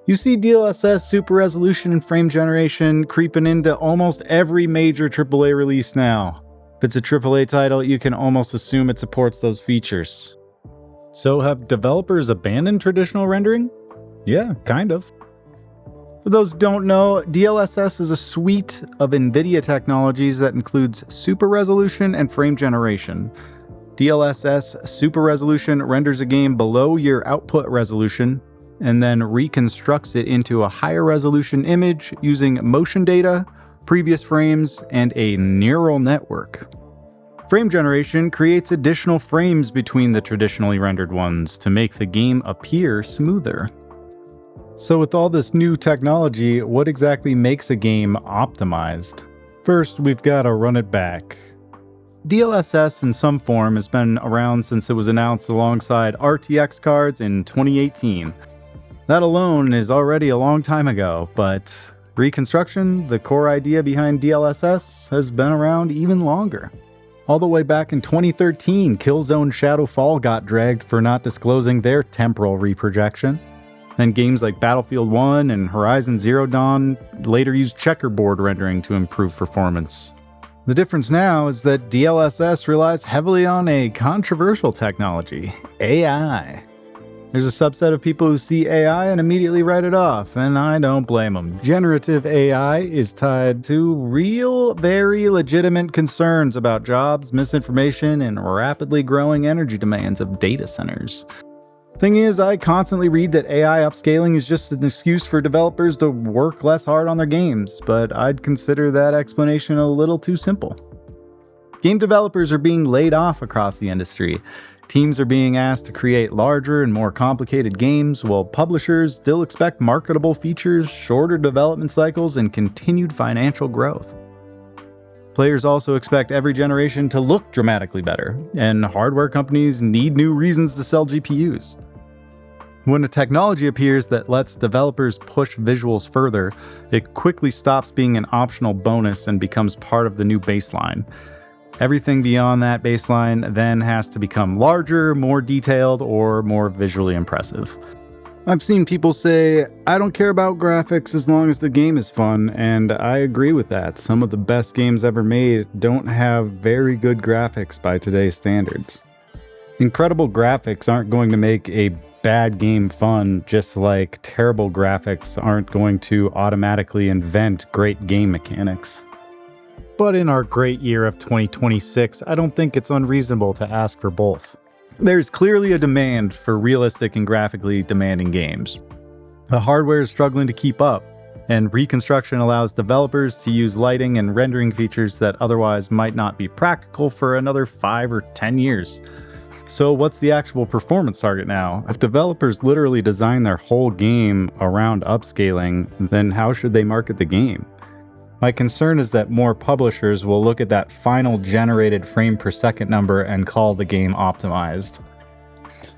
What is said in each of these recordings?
You see DLSS, super resolution, and frame generation creeping into almost every major AAA release now. If it's a AAA title, you can almost assume it supports those features. So have developers abandoned traditional rendering? Yeah, kind of. For those who don't know, DLSS is a suite of NVIDIA technologies that includes super resolution and frame generation. DLSS super resolution renders a game below your output resolution and then reconstructs it into a higher resolution image using motion data, previous frames, and a neural network. Frame generation creates additional frames between the traditionally rendered ones to make the game appear smoother. So with all this new technology, what exactly makes a game optimized? First, we've got to run it back. DLSS in some form has been around since it was announced alongside RTX cards in 2018. That alone is already a long time ago, but reconstruction, the core idea behind DLSS, has been around even longer. All the way back in 2013, Killzone Shadowfall got dragged for not disclosing their temporal reprojection. Then games like Battlefield 1 and Horizon Zero Dawn later used checkerboard rendering to improve performance. The difference now is that DLSS relies heavily on a controversial technology, AI. There's a subset of people who see AI and immediately write it off, and I don't blame them. Generative AI is tied to real, very legitimate concerns about jobs, misinformation, and rapidly growing energy demands of data centers. Thing is, I constantly read that AI upscaling is just an excuse for developers to work less hard on their games, but I'd consider that explanation a little too simple. Game developers are being laid off across the industry. Teams are being asked to create larger and more complicated games, while publishers still expect marketable features, shorter development cycles, and continued financial growth. Players also expect every generation to look dramatically better, and hardware companies need new reasons to sell GPUs. When a technology appears that lets developers push visuals further, it quickly stops being an optional bonus and becomes part of the new baseline. Everything beyond that baseline then has to become larger, more detailed, or more visually impressive. I've seen people say, I don't care about graphics as long as the game is fun, and I agree with that. Some of the best games ever made don't have very good graphics by today's standards. Incredible graphics aren't going to make a bad game fun, just like terrible graphics aren't going to automatically invent great game mechanics. But in our great year of 2026, I don't think it's unreasonable to ask for both. There's clearly a demand for realistic and graphically demanding games. The hardware is struggling to keep up, and reconstruction allows developers to use lighting and rendering features that otherwise might not be practical for another 5 or 10 years. So what's the actual performance target now? If developers literally design their whole game around upscaling, then how should they market the game? My concern is that more publishers will look at that final generated frame per second number and call the game optimized.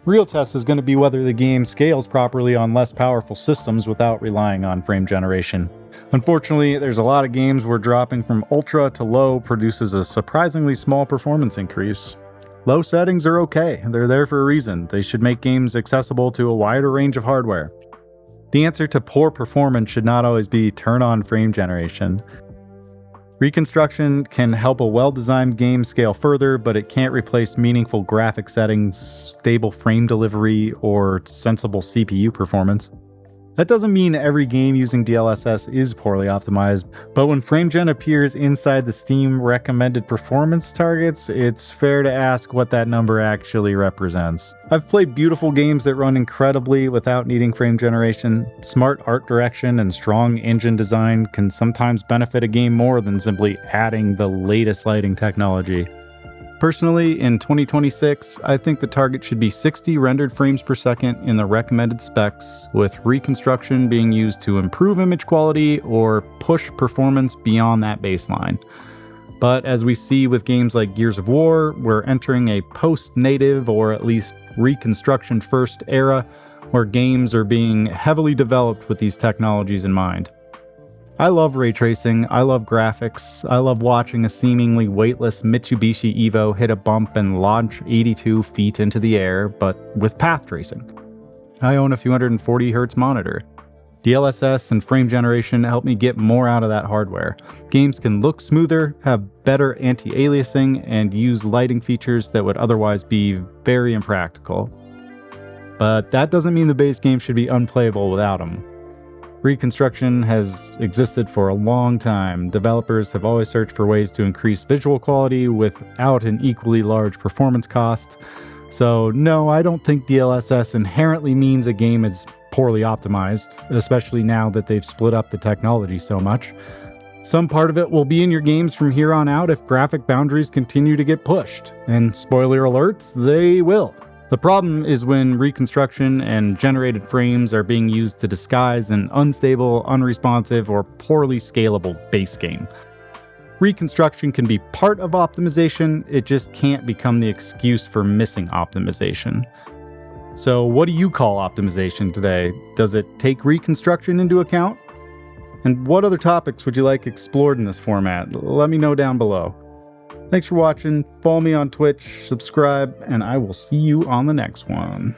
Real test is going to be whether the game scales properly on less powerful systems without relying on frame generation. Unfortunately, there's a lot of games where dropping from ultra to low produces a surprisingly small performance increase. Low settings are okay, they're there for a reason. They should make games accessible to a wider range of hardware. The answer to poor performance should not always be turn on frame generation. Reconstruction can help a well-designed game scale further, but it can't replace meaningful graphic settings, stable frame delivery, or sensible CPU performance. That doesn't mean every game using DLSS is poorly optimized, but when FrameGen appears inside the Steam recommended performance targets, it's fair to ask what that number actually represents. I've played beautiful games that run incredibly without needing frame generation. Smart art direction and strong engine design can sometimes benefit a game more than simply adding the latest lighting technology. Personally, in 2026, I think the target should be 60 rendered frames per second in the recommended specs, with reconstruction being used to improve image quality or push performance beyond that baseline. But as we see with games like Gears of War, we're entering a post-native or at least reconstruction-first era where games are being heavily developed with these technologies in mind. I love ray tracing, I love graphics, I love watching a seemingly weightless Mitsubishi Evo hit a bump and launch 82 feet into the air, but with path tracing. I own a 240Hz monitor. DLSS and frame generation help me get more out of that hardware. Games can look smoother, have better anti-aliasing, and use lighting features that would otherwise be very impractical. But that doesn't mean the base game should be unplayable without them. Reconstruction has existed for a long time. Developers have always searched for ways to increase visual quality without an equally large performance cost. So no, I don't think DLSS inherently means a game is poorly optimized, especially now that they've split up the technology so much. Some part of it will be in your games from here on out if graphic boundaries continue to get pushed. And spoiler alert, they will. The problem is when reconstruction and generated frames are being used to disguise an unstable, unresponsive, or poorly scalable base game. Reconstruction can be part of optimization, it just can't become the excuse for missing optimization. So what do you call optimization today? Does it take reconstruction into account? And what other topics would you like explored in this format? Let me know down below. Thanks for watching, follow me on Twitch, subscribe, and I will see you on the next one.